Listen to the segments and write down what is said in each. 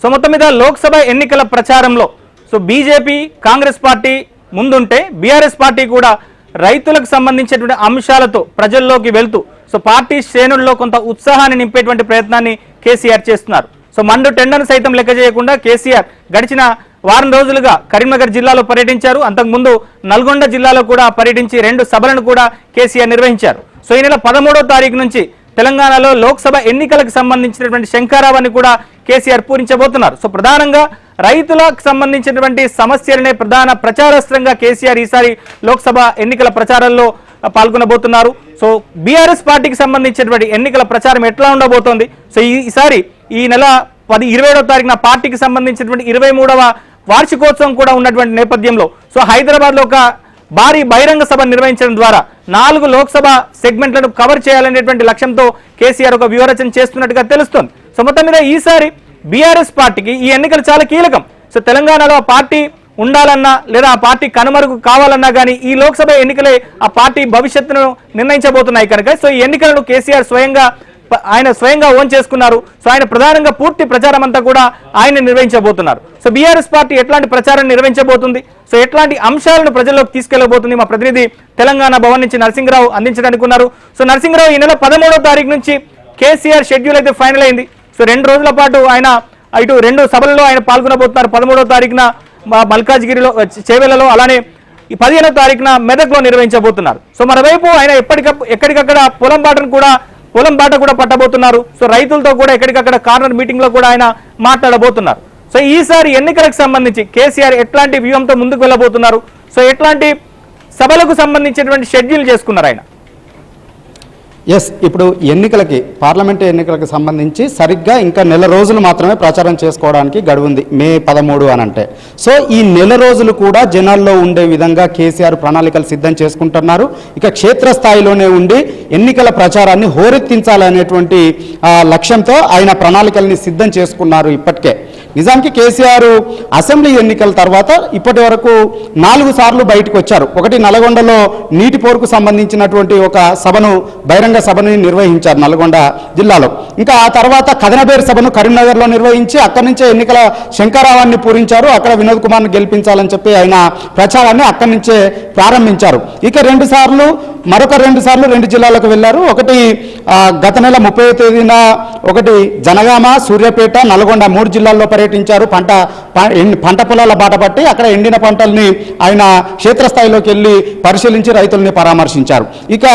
So మొత్తం మీద లోక్సభ ఎన్నికల ప్రచారంలో బీజేపీ కాంగ్రెస్ పార్టీ ముందుంటే బీఆర్ఎస్ పార్టీ కూడా రైతులకు సంబంధించినటువంటి అంశాలతో ప్రజల్లోకి వెళ్తూ పార్టీ శ్రేణుల్లో కొంత ఉత్సాహాన్ని నింపేటువంటి ప్రయత్నాన్ని కేసీఆర్ చేస్తున్నారు. మండు టెండర్ను సైతం లెక్క చేయకుండా కేసీఆర్ గడిచిన వారం రోజులుగా కరీంనగర్ జిల్లాలో పర్యటించారు. అంతకుముందు నల్గొండ జిల్లాలో కూడా పర్యటించి 2 సభలను కూడా కేసీఆర్ నిర్వహించారు. ఈ నెల 13వ తారీఖు నుంచి తెలంగాణలో లోక్సభ ఎన్నికలకు సంబంధించినటువంటి శంఖారావాన్ని కూడా కేసీఆర్ పూరించబోతున్నారు. ప్రధానంగా రైతులకు సంబంధించినటువంటి సమస్యలనే ప్రధాన ప్రచారాస్త్రంగా కేసీఆర్ ఈసారి లోక్సభ ఎన్నికల ప్రచారంలో పాల్గొనబోతున్నారు. బీఆర్ఎస్ పార్టీకి సంబంధించినటువంటి ఎన్నికల ప్రచారం ఎట్లా ఉండబోతోంది? ఈసారి ఈ నెల 27వ తారీఖున పార్టీకి సంబంధించినటువంటి 23వ వార్షికోత్సవం కూడా ఉన్నటువంటి నేపథ్యంలో హైదరాబాద్లో ఒక భారీ బహిరంగ సభ నిర్వహించడం ద్వారా 4 లోక్సభ సెగ్మెంట్లను కవర్ చేయాలనేటువంటి లక్ష్యంతో కేసీఆర్ ఒక వ్యూహరచన చేస్తున్నట్టుగా తెలుస్తోంది. మొత్తం మీద ఈసారి బీఆర్ఎస్ పార్టీకి ఈ ఎన్నికలు చాలా కీలకం. తెలంగాణలో ఆ పార్టీ ఉండాలన్నా లేదా ఆ పార్టీ కనుమరుగు కావాలన్నా కానీ ఈ లోక్సభ ఎన్నికలే ఆ పార్టీ భవిష్యత్తును నిర్ణయించబోతున్నాయి కనుక ఈ ఎన్నికలను కేసీఆర్ స్వయంగా ఓన్ చేసుకున్నారు. ఆయన ప్రధానంగా పూర్తి ప్రచారం అంతా కూడా ఆయన నిర్వహించబోతున్నారు. బీఆర్ఎస్ పార్టీ ఎట్లాంటి ప్రచారం నిర్వహించబోతుంది, ఎట్లాంటి అంశాలను ప్రజల్లోకి తీసుకెళ్లబోతుంది, మా ప్రతినిధి తెలంగాణ భవన్ నుంచి నరసింహరావు అందించడానికి ఉన్నారు. నరసింహరావు, ఈ నెల 13వ తారీఖు నుంచి కేసీఆర్ షెడ్యూల్ అయితే ఫైనల్ అయింది. 2 రోజుల పాటు ఆయన ఇటు 2 సభల్లో ఆయన పాల్గొనబోతున్నారు. 13వ తారీఖున మల్కాజ్గిరిలో చేవెళ్లలో, అలానే ఈ 15వ తారీఖున మెదక్లో నిర్వహించబోతున్నారు. మరోవైపు ఆయన ఎక్కడికక్కడ పొలం బాట కూడా పట్టబోతున్నారు. రైతులతో కూడా ఎక్కడికక్కడ కార్నర్ మీటింగ్ లో కూడా ఆయన మాట్లాడబోతున్నారు. ఈసారి ఎన్నికలకు సంబంధించి కేసీఆర్ ఎట్లాంటి వ్యూహంతో ముందుకు వెళ్ళబోతున్నారు, ఎట్లాంటి సభలకు సంబంధించినటువంటి షెడ్యూల్ చేసుకున్నారు ఆయన? ఇప్పుడు పార్లమెంటు ఎన్నికలకు సంబంధించి సరిగ్గా ఇంకా నెల రోజులు మాత్రమే ప్రచారం చేసుకోవడానికి గడువుంది, మే 13 అని అంటే. ఈ నెల రోజులు కూడా జనాల్లో ఉండే విధంగా కేసీఆర్ ప్రణాళికలు సిద్ధం చేసుకుంటున్నారు. ఇక క్షేత్రస్థాయిలోనే ఉండి ఎన్నికల ప్రచారాన్ని హోరెత్తించాలనేటువంటి లక్ష్యంతో ఆయన ప్రణాళికల్ని సిద్ధం చేసుకున్నారు ఇప్పటికే. నిజానికి కేసీఆర్ అసెంబ్లీ ఎన్నికల తర్వాత ఇప్పటి వరకు 4 సార్లు బయటకు వచ్చారు. ఒకటి నల్గొండలో నీటి పోరుకు సంబంధించినటువంటి ఒక బహిరంగ సభను నిర్వహించారు నల్గొండ జిల్లాలో. ఇంకా ఆ తర్వాత కదనబేరు సభను కరీంనగర్లో నిర్వహించి అక్కడి నుంచే ఎన్నికల శంఖారావాన్ని పూరించారు. అక్కడ వినోద్ కుమార్ను గెలిపించాలని చెప్పి ఆయన ప్రచారాన్ని అక్కడి నుంచే ప్రారంభించారు. ఇక 2 సార్లు 2 జిల్లాలకు వెళ్లారు. ఒకటి గత నెల 30వ తేదీన ఒకటి జనగామ, సూర్యాపేట, నల్గొండ 3 జిల్లాల్లో పర్యటించారు. పంట పొలాల బాట పట్టి అక్కడ ఎండిన పంటల్ని ఆయన క్షేత్రస్థాయిలోకి వెళ్ళి పరిశీలించి రైతుల్ని పరామర్శించారు. ఇక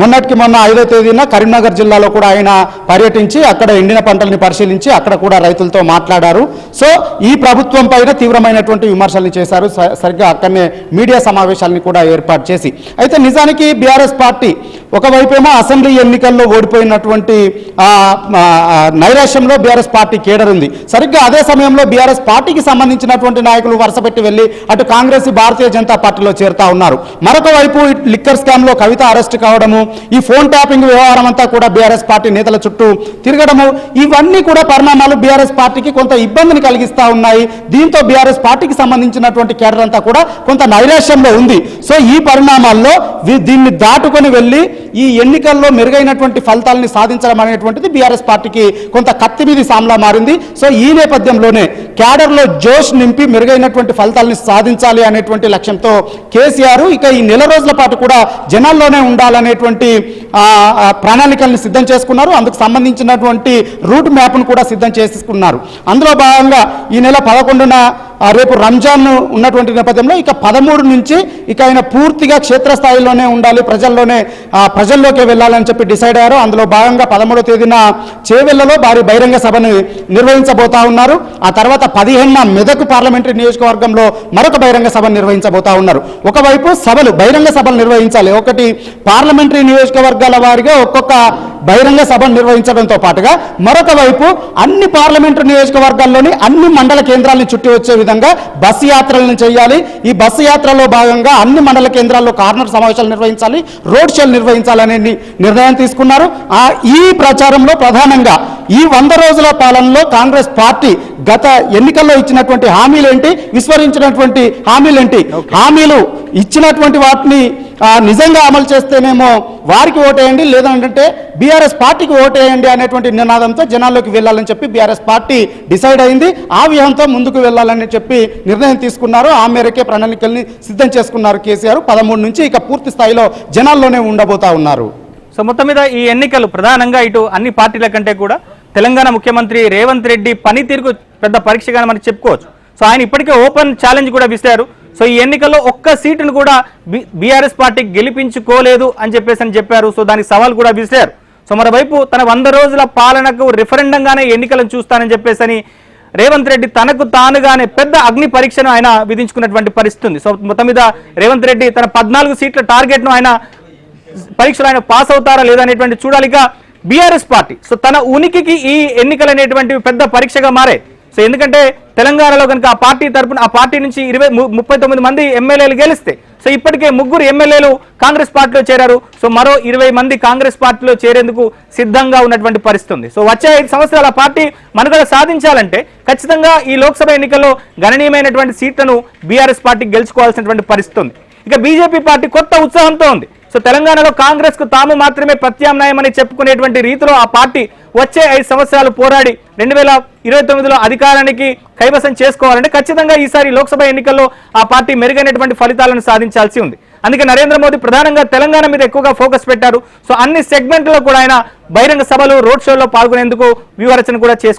మొన్నటికి మొన్న 5వ తేదీన కరీంనగర్ జిల్లాలో కూడా ఆయన పర్యటించి అక్కడ ఎండిన పంటల్ని పరిశీలించి అక్కడ కూడా రైతులతో మాట్లాడారు. ఈ ప్రభుత్వం పైన తీవ్రమైనటువంటి విమర్శల్ని చేశారు. సరిగ్గా అక్కడనే మీడియా సమావేశాలని కూడా ఏర్పాటు చేసి. అయితే నిజానికి బీఆర్ఎస్ పార్టీ ఒకవైపేమో అసెంబ్లీ ఎన్నికల్లో ఓడిపోయినటువంటి నైరాశ్యంలో బీఆర్ఎస్ పార్టీ కేడర్ ఉంది. సరిగ్గా అదే సమయంలో బీఆర్ఎస్ పార్టీకి సంబంధించినటువంటి నాయకులు వరుసపెట్టి వెళ్ళి అటు కాంగ్రెస్, భారతీయ జనతా పార్టీలో చేరుతా ఉన్నారు. మరొక వైపు లిక్కర్ స్కామ్ లో కవిత అరెస్ట్ కావడము, ఈ ఫోన్ ట్యాపింగ్ వ్యవహారం అంతా కూడా బీఆర్ఎస్ పార్టీ నేతల చుట్టూ తిరగడము, ఇవన్నీ కూడా పరిణామాలు బీఆర్ఎస్ పార్టీకి కొంత ఇబ్బందిని కలిగిస్తా ఉన్నాయి. దీంతో బీఆర్ఎస్ పార్టీకి సంబంధించినటువంటి కేడర్ అంతా కూడా కొంత నైరాశ్యంలో ఉంది. ఈ పరిణామాల్లో దీన్ని దాటుకొని వెళ్ళి ఈ ఎన్నికల్లో మెరుగైనటువంటి ఫలితాలని సాధించడం అనేటువంటిది బీఆర్ఎస్ పార్టీకి కొంత కత్తిమీది సామ్లా మారింది. ఈ నేపథ్యంలోనే క్యాడర్లో జోష్ నింపి మెరుగైనటువంటి ఫలితాలని సాధించాలి అనేటువంటి లక్ష్యంతో కేసీఆర్ ఇక ఈ నెల రోజుల పాటు కూడా జనాల్లోనే ఉండాలనేటువంటి ప్రణాళికల్ని సిద్ధం చేసుకున్నారు. అందుకు సంబంధించినటువంటి రూట్ మ్యాప్ను కూడా సిద్ధం చేసుకున్నారు. అందులో భాగంగా ఈ నెల 11న రేపు రంజాన్ ఉన్నటువంటి నేపథ్యంలో ఇక 13 నుంచి ఇక ఆయన పూర్తిగా క్షేత్రస్థాయిలోనే ఉండాలి, ప్రజల్లోకి వెళ్ళాలని చెప్పి డిసైడ్ అయ్యారు. అందులో భాగంగా 13వ తేదీన చేవెళ్లలో భారీ బహిరంగ సభను నిర్వహించబోతా ఉన్నారు. ఆ తర్వాత 15న మెదక్ పార్లమెంటరీ నియోజకవర్గంలో మరొక బహిరంగ సభను నిర్వహించబోతా ఉన్నారు. ఒకవైపు బహిరంగ సభలు నిర్వహించాలి. ఒకటి పార్లమెంటరీ నియోజకవర్గాల వారిగా ఒక్కొక్క బహిరంగ సభను నిర్వహించడంతో పాటుగా మరొక వైపు అన్ని పార్లమెంటరీ నియోజకవర్గాల్లోని అన్ని మండల కేంద్రాలను చుట్టి వచ్చే విధంగా బస్సు యాత్రలను చేయాలి. ఈ బస్సు యాత్రలో భాగంగా అన్ని మండల కేంద్రాల్లో కార్నర్ సమావేశాలు నిర్వహించాలి, రోడ్ షోలు నిర్వహించాలనే నిర్ణయం తీసుకున్నారు. ఈ ప్రచారంలో ప్రధానంగా ఈ 100 రోజుల పాలనలో కాంగ్రెస్ పార్టీ గత ఎన్నికల్లో ఇచ్చినటువంటి హామీలేంటి, విస్మరించినటువంటి హామీలేంటి, హామీలు ఇచ్చినటువంటి వాటిని నిజంగా అమలు చేస్తేనేమో వారికి ఓటేయండి, లేదంటే బీఆర్ఎస్ పార్టీకి ఓటేయండి అనేటువంటి నినాదంతో జనాల్లోకి వెళ్ళాలని చెప్పి బీఆర్ఎస్ పార్టీ డిసైడ్ అయింది. ఆ వ్యూహంతో ముందుకు వెళ్ళాలని చెప్పి నిర్ణయం తీసుకున్నారు. ఆ మేరకే ప్రణాళికల్ని సిద్ధం చేసుకున్నారు కేసీఆర్. 13 నుంచి ఇక పూర్తి స్థాయిలో జనాల్లోనే ఉండబోతా ఉన్నారు. సో మొత్తం మీద ఈ ఎన్నికలు ప్రధానంగా ఇటు అన్ని పార్టీల కంటే కూడా తెలంగాణ ముఖ్యమంత్రి రేవంత్ రెడ్డి పనితీరుకు పెద్ద పరీక్షగా మనం చెప్పుకోవచ్చు. సో ఆయన ఇప్పటికే ఓపెన్ ఛాలెంజ్ కూడా విసిరారు. సో ఈ ఎన్నికల్లో ఒక్క సీటును కూడా బీఆర్ఎస్ పార్టీ గెలిపించుకోలేదు అని చెప్పారు. సో దానికి సవాల్ కూడా విసిరారు. సో మరోవైపు తన 100 రోజుల పాలనకు రిఫరెండంగానే ఎన్నికలను చూస్తానని చెప్పేసి రేవంత్ రెడ్డి తనకు తానుగానే పెద్ద అగ్ని పరీక్షను ఆయన విధించుకున్నటువంటి పరిస్థితి ఉంది. సో మొత్తం మీద రేవంత్ రెడ్డి తన 14 సీట్ల టార్గెట్ను ఆయన పరీక్షలు ఆయన పాస్ అవుతారా లేదా అనేటువంటి చూడాలిగా బీఆర్ఎస్ పార్టీ. సో తన ఉనికికి ఈ ఎన్నికలు అనేటువంటివి పెద్ద పరీక్షగా మారాయి. సో ఎందుకంటే తెలంగాణలో కనుక ఆ పార్టీ తరపున ఆ పార్టీ నుంచి 39 మంది ఎమ్మెల్యేలు గెలిస్తే సో ఇప్పటికే 3 ఎమ్మెల్యేలు కాంగ్రెస్ పార్టీలో చేరారు. సో మరో 20 మంది కాంగ్రెస్ పార్టీలో చేరేందుకు సిద్ధంగా ఉన్నటువంటి పరిస్థితి ఉంది. సో వచ్చే 5 సంవత్సరాల పార్టీ మనుగడ సాధించాలంటే ఖచ్చితంగా ఈ లోక్సభ ఎన్నికల్లో గణనీయమైనటువంటి సీట్లను బీఆర్ఎస్ పార్టీ గెలుచుకోవాల్సినటువంటి పరిస్థితి ఉంది. ఇక బీజేపీ పార్టీ కొత్త ఉత్సాహంతో ఉంది. సో తెలంగాణలో కాంగ్రెస్ కు తాము మాత్రమే ప్రత్యామ్నాయమని చెప్పుకునేటువంటి రీతిలో ఆ పార్టీ వచ్చే 5 సంవత్సరాలు పోరాడి 2029లో అధికారానికి కైవసం చేసుకోవాలంటే ఖచ్చితంగా ఈసారి లోక్సభ ఎన్నికల్లో ఆ పార్టీ మెరుగైనటువంటి ఫలితాలను సాధించాల్సి ఉంది. అందుకే నరేంద్ర మోదీ ప్రధానంగా తెలంగాణ మీద ఎక్కువగా ఫోకస్ పెట్టారు. సో అన్ని సెగ్మెంట్లలో కూడా ఆయన బహిరంగ సభలు, రోడ్ షోల్లో పాల్గొనేందుకు వ్యూహరచన కూడా చేసుకున్నారు.